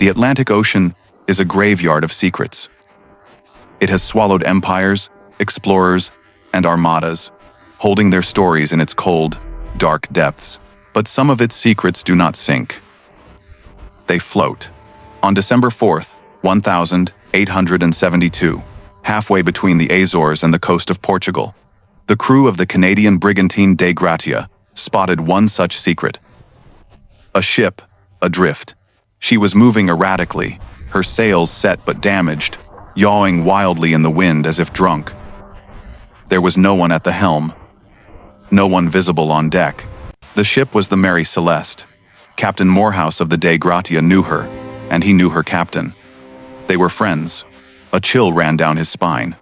The Atlantic Ocean is a graveyard of secrets. It has swallowed empires, explorers, and armadas, holding their stories in its cold, dark depths. But some of its secrets do not sink. They float. On December 4th, 1872, halfway between the Azores and the coast of Portugal, the crew of the Canadian brigantine De Gratia spotted one such secret. A ship, adrift. She was moving erratically, her sails set but damaged, yawing wildly in the wind as if drunk. There was no one at the helm, no one visible on deck. The ship was the Mary Celeste. Captain Morehouse of the De Gratia knew her, and he knew her captain. They were friends. A chill ran down his spine.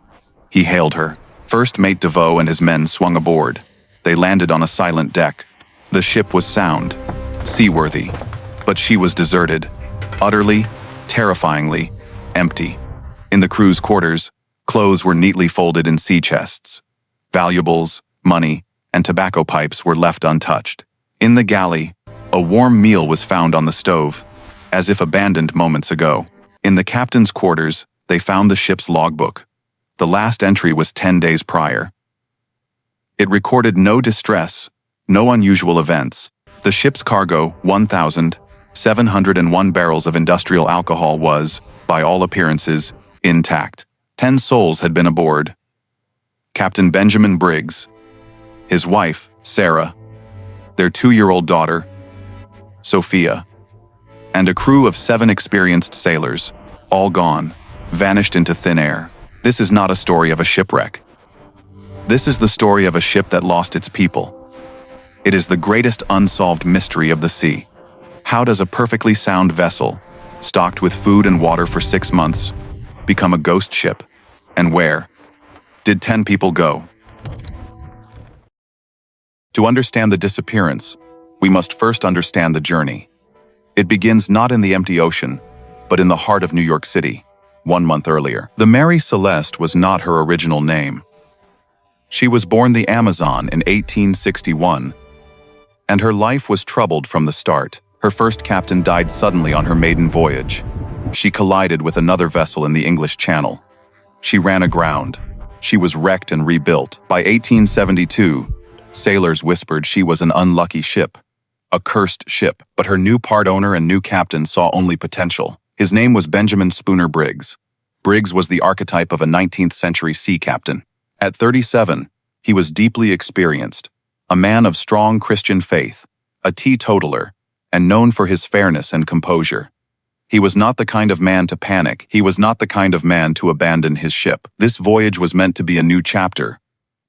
He hailed her. First Mate DeVoe and his men swung aboard. They landed on a silent deck. The ship was sound, seaworthy, but she was deserted, utterly, terrifyingly, empty. In the crew's quarters, clothes were neatly folded in sea chests. Valuables, money, and tobacco pipes were left untouched. In the galley, a warm meal was found on the stove, as if abandoned moments ago. In the captain's quarters, they found the ship's logbook. The last entry was 10 days prior. It recorded no distress, no unusual events. The ship's cargo, 1,701 barrels of industrial alcohol, was, by all appearances, intact. 10 souls had been aboard. Captain Benjamin Briggs, his wife, Sarah, their 2-year-old daughter, Sophia, and a crew of 7 experienced sailors, all gone, vanished into thin air. This is not a story of a shipwreck. This is the story of a ship that lost its people. It is the greatest unsolved mystery of the sea. How does a perfectly sound vessel, stocked with food and water for 6 months, become a ghost ship? And where did 10 people go? To understand the disappearance, we must first understand the journey. It begins not in the empty ocean, but in the heart of New York City, 1 month earlier. The Mary Celeste was not her original name. She was born the Amazon in 1861, and her life was troubled from the start. Her first captain died suddenly on her maiden voyage. She collided with another vessel in the English Channel. She ran aground. She was wrecked and rebuilt. By 1872, sailors whispered she was an unlucky ship, a cursed ship, but her new part owner and new captain saw only potential. His name was Benjamin Spooner Briggs. Briggs was the archetype of a 19th century sea captain. At 37, he was deeply experienced, a man of strong Christian faith, a teetotaler, and known for his fairness and composure. He was not the kind of man to panic. He was not the kind of man to abandon his ship. This voyage was meant to be a new chapter,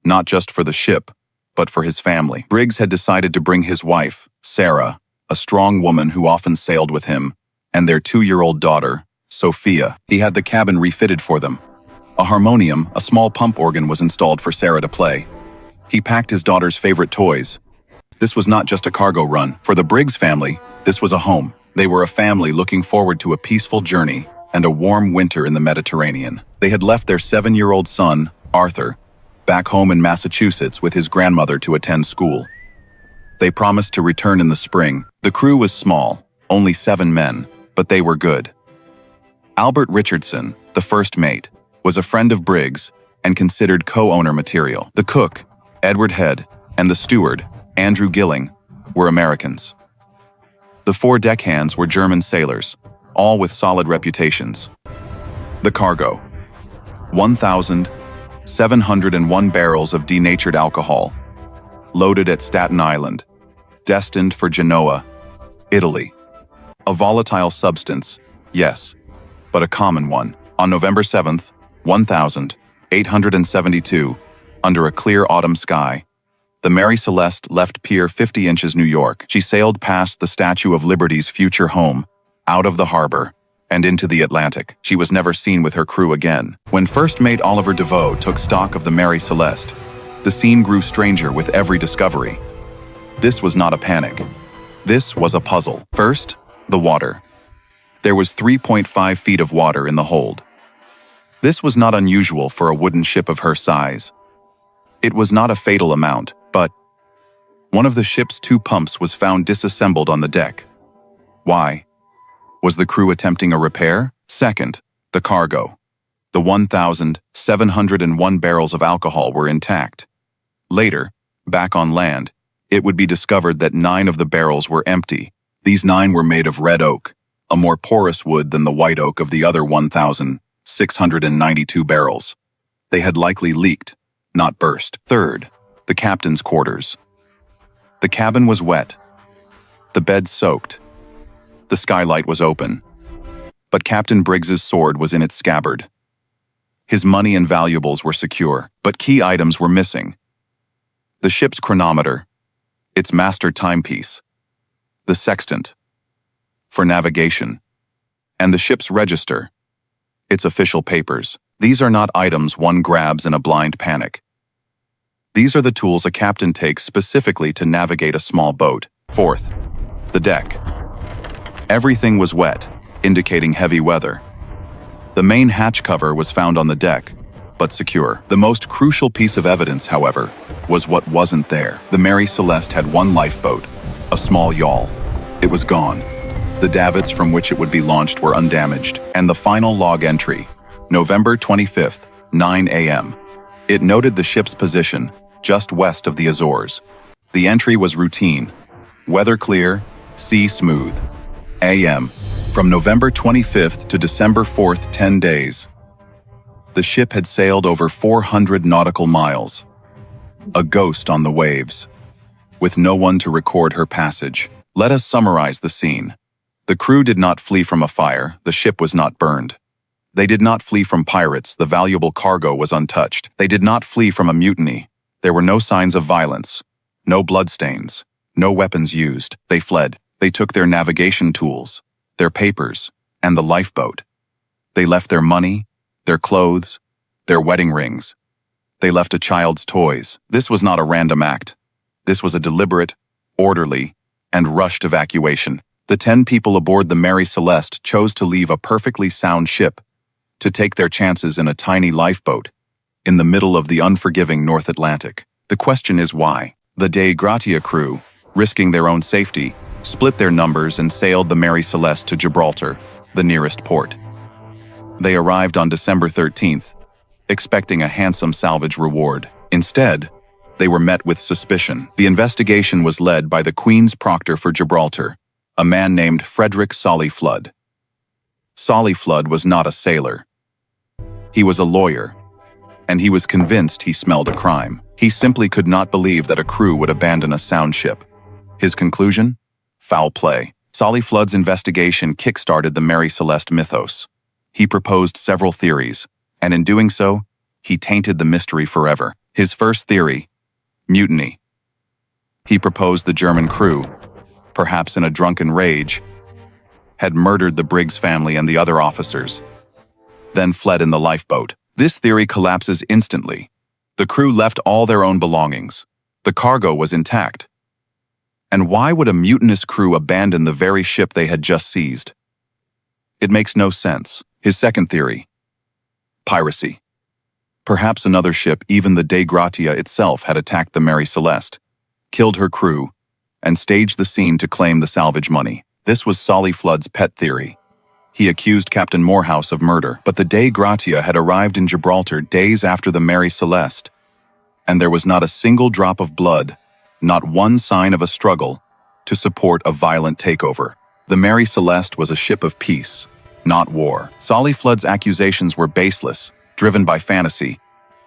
not just for the ship, but for his family. Briggs had decided to bring his wife, Sarah, a strong woman who often sailed with him, and their 2-year-old daughter, Sophia. He had the cabin refitted for them. A harmonium, a small pump organ, was installed for Sarah to play. He packed his daughter's favorite toys. This was not just a cargo run. For the Briggs family, this was a home. They were a family looking forward to a peaceful journey and a warm winter in the Mediterranean. They had left their 7-year-old son, Arthur, back home in Massachusetts with his grandmother to attend school. They promised to return in the spring. The crew was small, only 7 men, but they were good. Albert Richardson, the first mate, was a friend of Briggs and considered co-owner material. The cook, Edward Head, and the steward, Andrew Gilling, were Americans. The 4 deckhands were German sailors, all with solid reputations. The cargo: 1,701 barrels of denatured alcohol, loaded at Staten Island, destined for Genoa, Italy. A volatile substance, yes, but a common one. On November 7th, 1872, under a clear autumn sky, the Mary Celeste left Pier 50 Inches, New York. She sailed past the Statue of Liberty's future home, out of the harbor, and into the Atlantic. She was never seen with her crew again. When First Mate Oliver DeVoe took stock of the Mary Celeste, the scene grew stranger with every discovery. This was not a panic. This was a puzzle. First, the water. There was 3.5 feet of water in the hold. This was not unusual for a wooden ship of her size. It was not a fatal amount, but one of the ship's 2 pumps was found disassembled on the deck. Why? Was the crew attempting a repair? Second, the cargo. The 1,701 barrels of alcohol were intact. Later, back on land, it would be discovered that 9 of the barrels were empty. These 9 were made of red oak, a more porous wood than the white oak of the other 1,692 barrels. They had likely leaked, not burst. Third, the captain's quarters. The cabin was wet. The bed soaked. The skylight was open. But Captain Briggs's sword was in its scabbard. His money and valuables were secure, but key items were missing. The ship's chronometer, its master timepiece, the sextant, for navigation, and the ship's register, its official papers. These are not items one grabs in a blind panic. These are the tools a captain takes specifically to navigate a small boat. Fourth, the deck. Everything was wet, indicating heavy weather. The main hatch cover was found on the deck, but secure. The most crucial piece of evidence, however, was what wasn't there. The Mary Celeste had one lifeboat, a small yawl. It was gone. The davits from which it would be launched were undamaged, and the final log entry, November 25th, 9 a.m. It noted the ship's position, just west of the Azores. The entry was routine. Weather clear, sea smooth. A.M. From November 25th to December 4th, 10 days. The ship had sailed over 400 nautical miles. A ghost on the waves, with no one to record her passage. Let us summarize the scene. The crew did not flee from a fire, the ship was not burned. They did not flee from pirates, the valuable cargo was untouched. They did not flee from a mutiny. There were no signs of violence, no bloodstains, no weapons used. They fled. They took their navigation tools, their papers, and the lifeboat. They left their money, their clothes, their wedding rings. They left a child's toys. This was not a random act. This was a deliberate, orderly, and rushed evacuation. The 10 people aboard the Mary Celeste chose to leave a perfectly sound ship, to take their chances in a tiny lifeboat, in the middle of the unforgiving North Atlantic. The question is why? The De Gratia crew, risking their own safety, split their numbers and sailed the Mary Celeste to Gibraltar, the nearest port. They arrived on December 13th, expecting a handsome salvage reward. Instead, they were met with suspicion. The investigation was led by the Queen's Proctor for Gibraltar, a man named Frederick Solly Flood. Solly Flood was not a sailor. He was a lawyer, and he was convinced he smelled a crime. He simply could not believe that a crew would abandon a sound ship. His conclusion? Foul play. Solly Flood's investigation kick-started the Mary Celeste mythos. He proposed several theories, and in doing so, he tainted the mystery forever. His first theory: mutiny. He proposed the German crew, perhaps in a drunken rage, had murdered the Briggs family and the other officers, then fled in the lifeboat. This theory collapses instantly. The crew left all their own belongings. The cargo was intact. And why would a mutinous crew abandon the very ship they had just seized? It makes no sense. His second theory: piracy. Perhaps another ship, even the De Gratia itself, had attacked the Mary Celeste, killed her crew, and staged the scene to claim the salvage money. This was Solly Flood's pet theory. He accused Captain Morehouse of murder, but the De Gratia had arrived in Gibraltar days after the Mary Celeste, and there was not a single drop of blood, not one sign of a struggle, to support a violent takeover. The Mary Celeste was a ship of peace, not war. Solly Flood's accusations were baseless, driven by fantasy,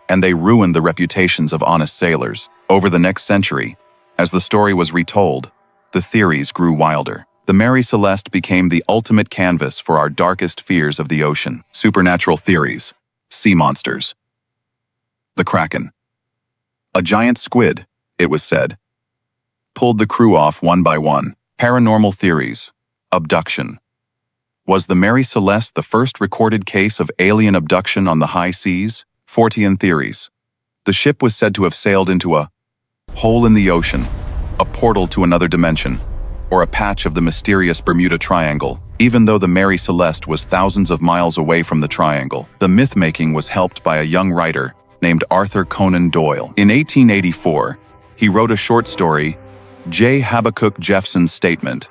and they ruined the reputations of honest sailors. Over the next century, as the story was retold, the theories grew wilder. The Mary Celeste became the ultimate canvas for our darkest fears of the ocean. Supernatural theories, sea monsters. The Kraken. A giant squid, it was said, pulled the crew off one by one. Paranormal theories, abduction. Was the Mary Celeste the first recorded case of alien abduction on the high seas? Fortean theories. The ship was said to have sailed into a hole in the ocean, a portal to another dimension, or a patch of the mysterious Bermuda Triangle. Even though the Mary Celeste was thousands of miles away from the triangle, the myth-making was helped by a young writer named Arthur Conan Doyle. In 1884, he wrote a short story, J. Habakkuk Jeffson's Statement,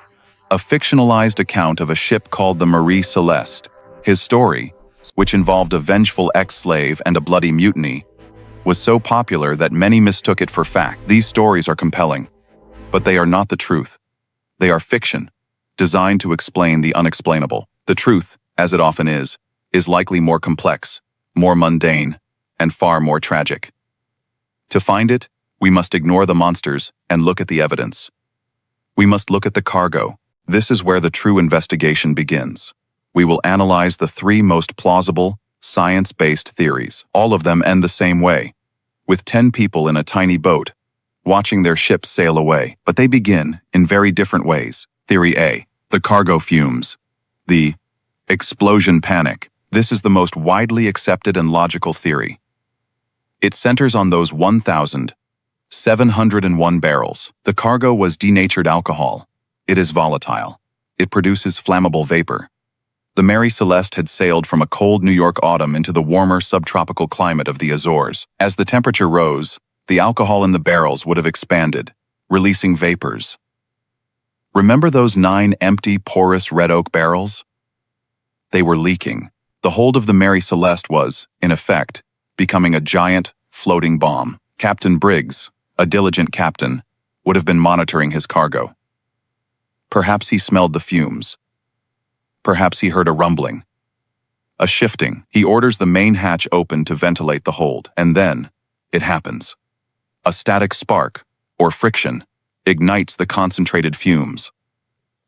a fictionalized account of a ship called the Mary Celeste. His story, which involved a vengeful ex-slave and a bloody mutiny, was so popular that many mistook it for fact. These stories are compelling, but they are not the truth. They are fiction, designed to explain the unexplainable. The truth, as it often is likely more complex, more mundane, and far more tragic. To find it, we must ignore the monsters and look at the evidence. We must look at the cargo. This is where the true investigation begins. We will analyze the three most plausible, science-based theories. All of them end the same way, with 10 people in a tiny boat, watching their ship sail away. But they begin in very different ways. Theory A, the cargo fumes. The explosion panic. This is the most widely accepted and logical theory. It centers on those 1,701 barrels. The cargo was denatured alcohol. It is volatile. It produces flammable vapor. The Mary Celeste had sailed from a cold New York autumn into the warmer subtropical climate of the Azores. As the temperature rose, the alcohol in the barrels would have expanded, releasing vapors. Remember those 9 empty, porous red oak barrels? They were leaking. The hold of the Mary Celeste was, in effect, becoming a giant, floating bomb. Captain Briggs, a diligent captain, would have been monitoring his cargo. Perhaps he smelled the fumes. Perhaps he heard a rumbling, a shifting. He orders the main hatch open to ventilate the hold, and then it happens. A static spark, or friction, ignites the concentrated fumes.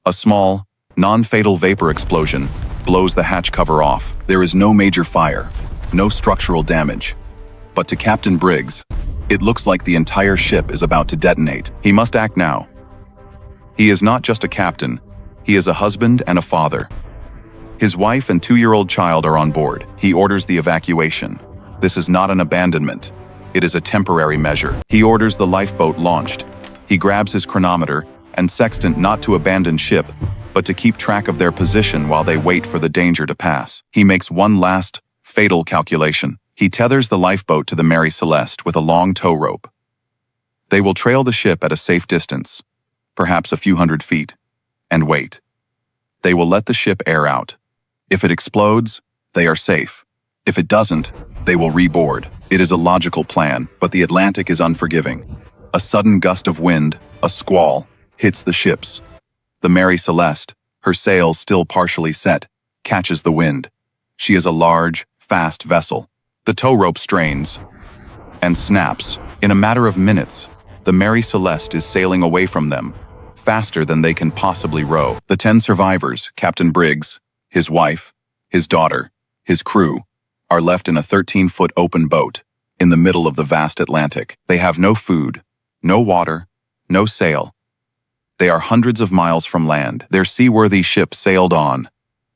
A small, non-fatal vapor explosion blows the hatch cover off. There is no major fire, no structural damage. But to Captain Briggs, it looks like the entire ship is about to detonate. He must act now. He is not just a captain, he is a husband and a father. His wife and 2-year-old child are on board. He orders the evacuation. This is not an abandonment. It is a temporary measure. He orders the lifeboat launched. He grabs his chronometer and sextant not to abandon ship, but to keep track of their position while they wait for the danger to pass. He makes one last, fatal calculation. He tethers the lifeboat to the Mary Celeste with a long tow rope. They will trail the ship at a safe distance, perhaps a few hundred feet, and wait. They will let the ship air out. If it explodes, they are safe. If it doesn't, they will reboard. It is a logical plan, but the Atlantic is unforgiving. A sudden gust of wind, a squall, hits the ships. The Mary Celeste, her sails still partially set, catches the wind. She is a large, fast vessel. The tow rope strains and snaps. In a matter of minutes, the Mary Celeste is sailing away from them, faster than they can possibly row. The 10 survivors, Captain Briggs, his wife, his daughter, his crew, are left in a 13-foot open boat in the middle of the vast Atlantic. They have no food, no water, no sail. They are hundreds of miles from land. Their seaworthy ship sailed on.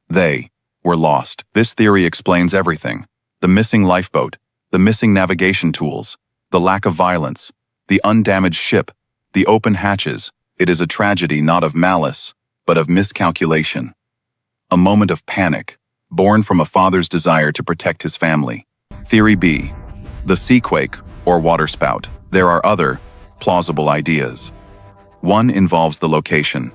They were lost. This theory explains everything. The missing lifeboat, the missing navigation tools, the lack of violence, the undamaged ship, the open hatches. It is a tragedy not of malice, but of miscalculation. A moment of panic, born from a father's desire to protect his family. Theory B, the seaquake or waterspout. There are other, plausible ideas. One involves the location.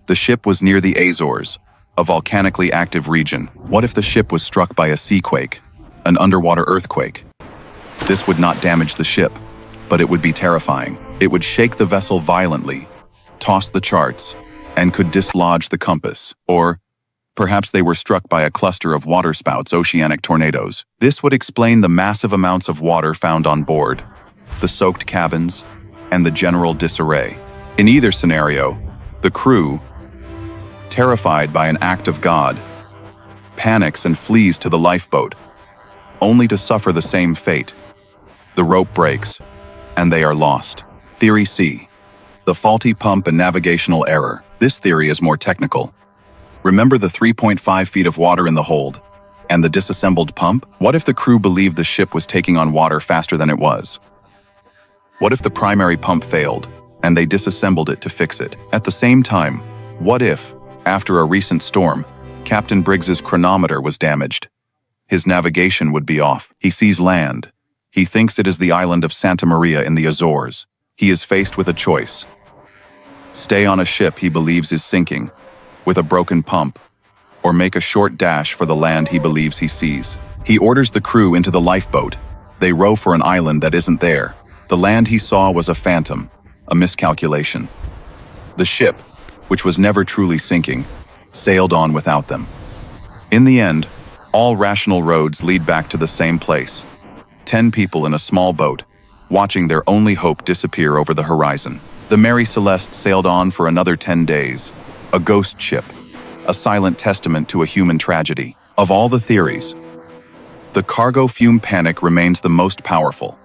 The ship was near the Azores, a volcanically active region. What if the ship was struck by a seaquake, an underwater earthquake? This would not damage the ship, but it would be terrifying. It would shake the vessel violently, toss the charts, and could dislodge the compass. Or perhaps they were struck by a cluster of waterspouts, oceanic tornadoes. This would explain the massive amounts of water found on board, the soaked cabins, and the general disarray. In either scenario, the crew, terrified by an act of God, panics and flees to the lifeboat, only to suffer the same fate. The rope breaks, and they are lost. Theory C, the faulty pump and navigational error. This theory is more technical. Remember the 3.5 feet of water in the hold and the disassembled pump? What if the crew believed the ship was taking on water faster than it was? What if the primary pump failed and they disassembled it to fix it? At the same time, what if, after a recent storm, Captain Briggs's chronometer was damaged? His navigation would be off. He sees land. He thinks it is the island of Santa Maria in the Azores. He is faced with a choice. stay on a ship he believes is sinking, with a broken pump, or make a short dash for the land he believes he sees. He orders the crew into the lifeboat. They row for an island that isn't there. The land he saw was a phantom, a miscalculation. The ship, which was never truly sinking, sailed on without them. In the end, all rational roads lead back to the same place. 10 people in a small boat, watching their only hope disappear over the horizon. The Mary Celeste sailed on for another 10 days, a ghost ship, a silent testament to a human tragedy. Of all the theories, the cargo fume panic remains the most powerful.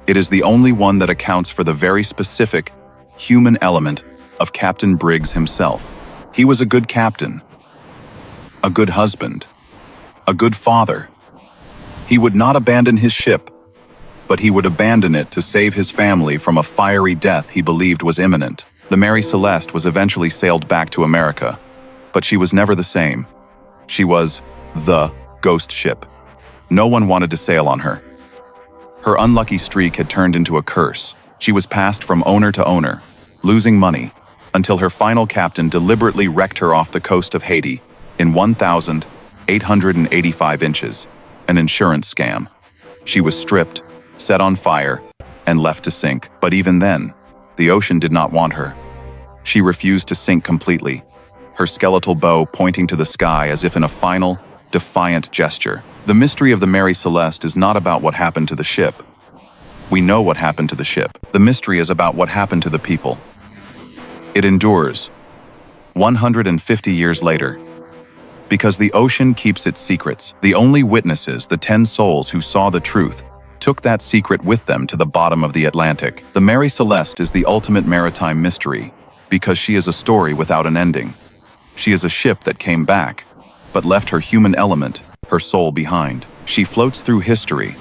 It is the only one that accounts for the very specific, human element of Captain Briggs himself. He was a good captain, a good husband, a good father. He would not abandon his ship, but he would abandon it to save his family from a fiery death he believed was imminent. The Mary Celeste was eventually sailed back to America, but she was never the same. She was the ghost ship. No one wanted to sail on her. Her unlucky streak had turned into a curse. She was passed from owner to owner, losing money, until her final captain deliberately wrecked her off the coast of Haiti in 1,885 inches, an insurance scam. She was stripped, set on fire, and left to sink. But even then, the ocean did not want her. She refused to sink completely, her skeletal bow pointing to the sky as if in a final, defiant gesture. The mystery of the Mary Celeste is not about what happened to the ship. We know what happened to the ship. The mystery is about what happened to the people. It endures, 150 years later, because the ocean keeps its secrets. The only witnesses, the 10 souls who saw the truth, took that secret with them to the bottom of the Atlantic. The Mary Celeste is the ultimate maritime mystery, because she is a story without an ending. She is a ship that came back, but left her human element, her soul behind. She floats through history,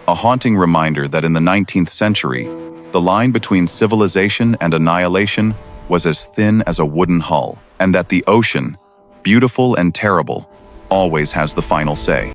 a haunting reminder that in the 19th century, the line between civilization and annihilation was as thin as a wooden hull, and that the ocean, beautiful and terrible, always has the final say.